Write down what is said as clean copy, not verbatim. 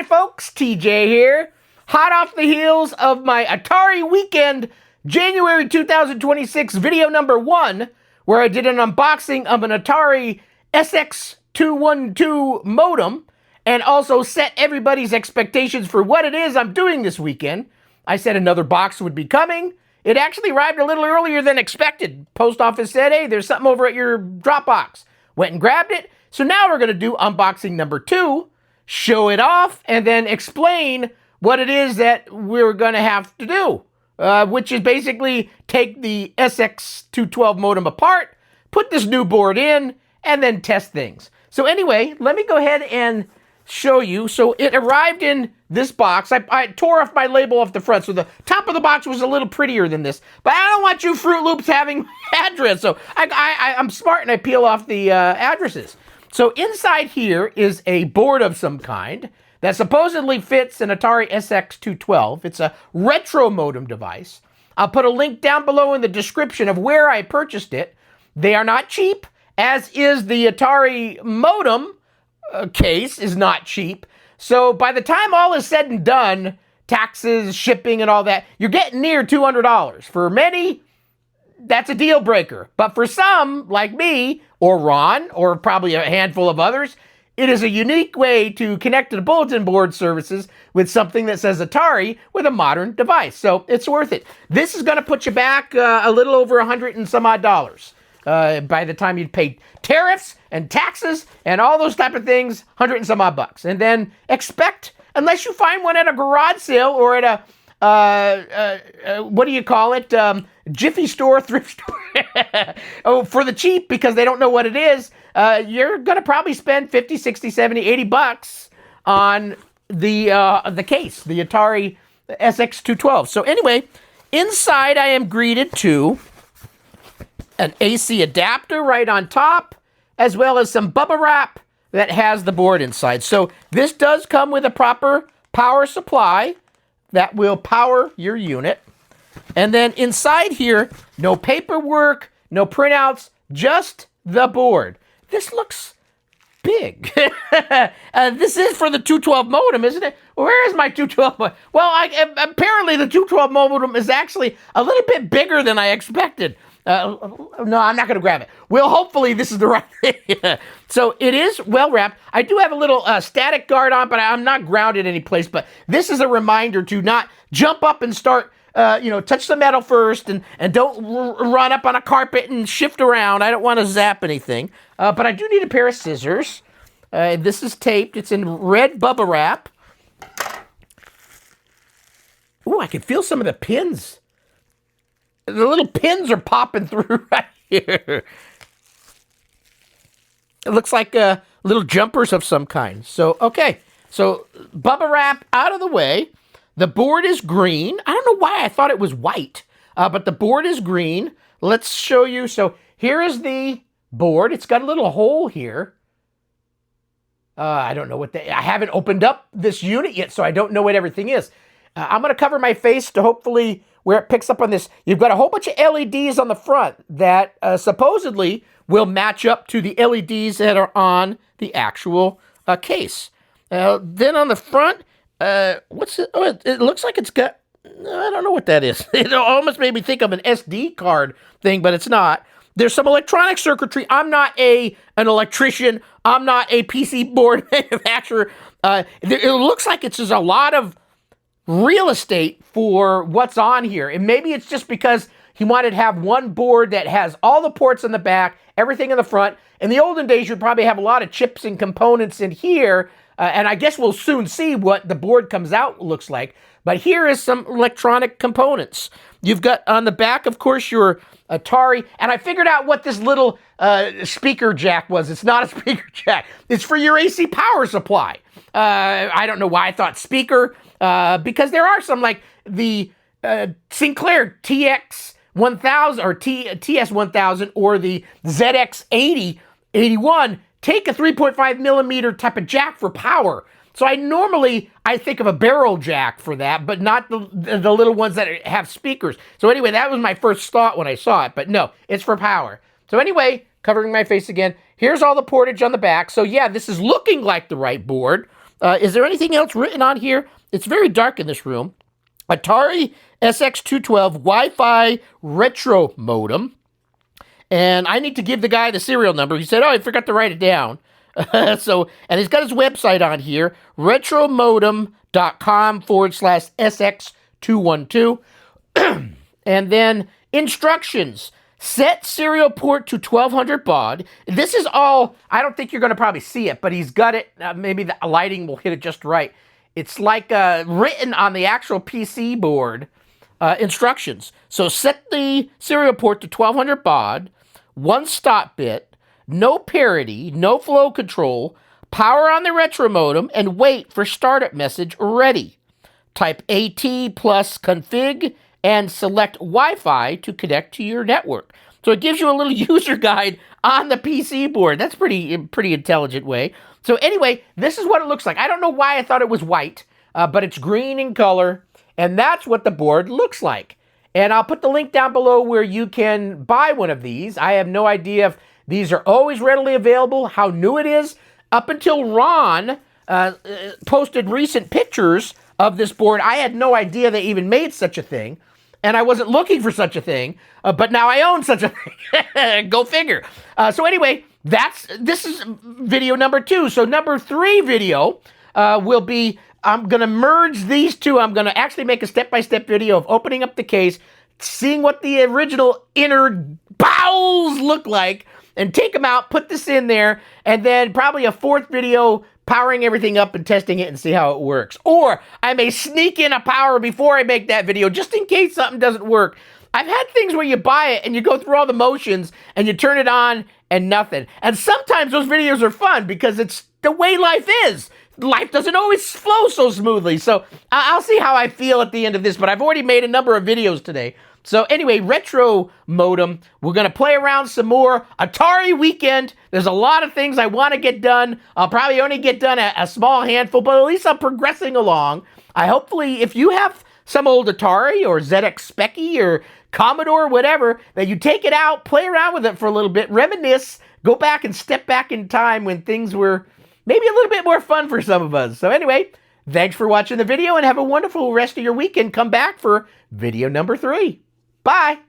Hi folks, TJ here. Hot off the heels of my Atari Weekend January 2026 video number 1, where I did an unboxing of an Atari SX212 modem and also set everybody's expectations for what it is I'm doing this weekend. I said another box would be coming. It actually arrived a little earlier than expected. Post office said, hey, there's something over at your drop box. Went and grabbed it. So now we're going to do unboxing number 2, show it off, and then explain what it is that we're going to have to do, which is basically take the SX212 modem apart, put this new board in, and then test things. So anyway, let me go ahead and show you. So it arrived in this box. I tore off my label off the front, so the top of the box was a little prettier than this. But I don't want you Fruit Loops having address, so I'm smart and I peel off the addresses. So inside here is a board of some kind that supposedly fits an Atari SX212. It's a retro modem device. I'll put a link down below in the description of where I purchased it. They are not cheap, as is the Atari modem case is not cheap. So by the time all is said and done, taxes, shipping, and all that, you're getting near $200. For many, that's a deal breaker. But for some, like me, or Ron, or probably a handful of others, it is a unique way to connect to the bulletin board services with something that says Atari with a modern device. So it's worth it. This is going to put you back a little over $100 and some odd by the time you'd pay tariffs and taxes and all those type of things, 100 and some odd bucks. And then expect, unless you find one at a garage sale or at a what do you call it? Jiffy store, thrift store. Oh, for the cheap, because they don't know what it is. You're going to probably spend 50, 60, 70, 80 bucks on the case, the Atari SX212. So anyway, inside I am greeted to an AC adapter right on top, as well as some bubble wrap that has the board inside. So this does come with a proper power supply that will power your unit. And then inside here, no paperwork, no printouts, just the board. This looks big. This is for the 212 modem, isn't it? Where is my 212 modem? Well, apparently the 212 modem is actually a little bit bigger than I expected. No, I'm not going to grab it. Well, hopefully this is the right thing. So it is well wrapped. I do have a little static guard on, but I'm not grounded any place. But this is a reminder to not jump up and start, touch the metal first and don't run up on a carpet and shift around. I don't want to zap anything. But I do need a pair of scissors. This is taped. It's in red bubble wrap. Ooh, I can feel some of the pins. The little pins are popping through right here. It looks like little jumpers of some kind. So, okay. So, bubble wrap out of the way. The board is green. I don't know why I thought it was white, but the board is green. Let's show you. So, here is the board. It's got a little hole here. I don't know what I haven't opened up this unit yet, so I don't know what everything is. I'm going to cover my face to hopefully where it picks up on this. You've got a whole bunch of LEDs on the front that supposedly will match up to the LEDs that are on the actual case. Then on the front, what's it? Oh, it looks like it's got, I don't know what that is. It almost made me think of an SD card thing, but it's not. There's some electronic circuitry. I'm not an electrician. I'm not a PC board manufacturer. It looks like it's just a lot of real estate for what's on here. And maybe it's just because he wanted to have one board that has all the ports in the back, everything in the front. In the olden days, you'd probably have a lot of chips and components in here. And I guess we'll soon see what the board comes out looks like. But here is some electronic components. You've got on the back, of course, your Atari. And I figured out what this little speaker jack was. It's not a speaker jack. It's for your AC power supply. I don't know why I thought speaker. Because there are some like the Sinclair TX1000 or TS1000 or the ZX8081 take a 3.5 millimeter type of jack for power. So I think of a barrel jack for that, but not the little ones that have speakers. So anyway, that was my first thought when I saw it, but no, it's for power. So anyway, covering my face again, here's all the portage on the back. So yeah, this is looking like the right board. Is there anything else written on here? It's very dark in this room. Atari SX212 Wi-Fi Retromodem. And I need to give the guy the serial number. He said, oh, I forgot to write it down. And he's got his website on here, retromodem.com/SX212. And then instructions. Set serial port to 1200 baud. This is all, I don't think you're going to probably see it, but he's got it. Maybe the lighting will hit it just right. It's like written on the actual PC board instructions. So set the serial port to 1200 baud, 1 stop bit, no parity, no flow control, power on the retro modem, and wait for startup message ready. Type AT plus config and select Wi-Fi to connect to your network. So it gives you a little user guide on the PC board. That's pretty intelligent way. So anyway, this is what it looks like. I don't know why I thought it was white, but it's green in color, and that's what the board looks like. And I'll put the link down below where you can buy one of these. I have no idea if these are always readily available, how new it is. Up until Ron posted recent pictures of this board, I had no idea they even made such a thing. And I wasn't looking for such a thing, but now I own such a thing. Go figure. So anyway, this is video number 2. So number 3 video will be, I'm going to merge these two. I'm going to actually make a step-by-step video of opening up the case, seeing what the original inner bowels look like, and take them out, put this in there, and then probably a 4th video powering everything up and testing it and see how it works. Or I may sneak in a power before I make that video just in case something doesn't work. I've had things where you buy it and you go through all the motions and you turn it on and nothing. And sometimes those videos are fun because it's the way life is. Life doesn't always flow so smoothly. So I'll see how I feel at the end of this, but I've already made a number of videos today. So anyway, retro modem, we're going to play around some more. Atari Weekend, there's a lot of things I want to get done. I'll probably only get done a small handful, but at least I'm progressing along. Hopefully, if you have some old Atari or ZX Speccy or Commodore, whatever, that you take it out, play around with it for a little bit, reminisce, go back and step back in time when things were maybe a little bit more fun for some of us. So anyway, thanks for watching the video and have a wonderful rest of your weekend. Come back for video number 3. Bye.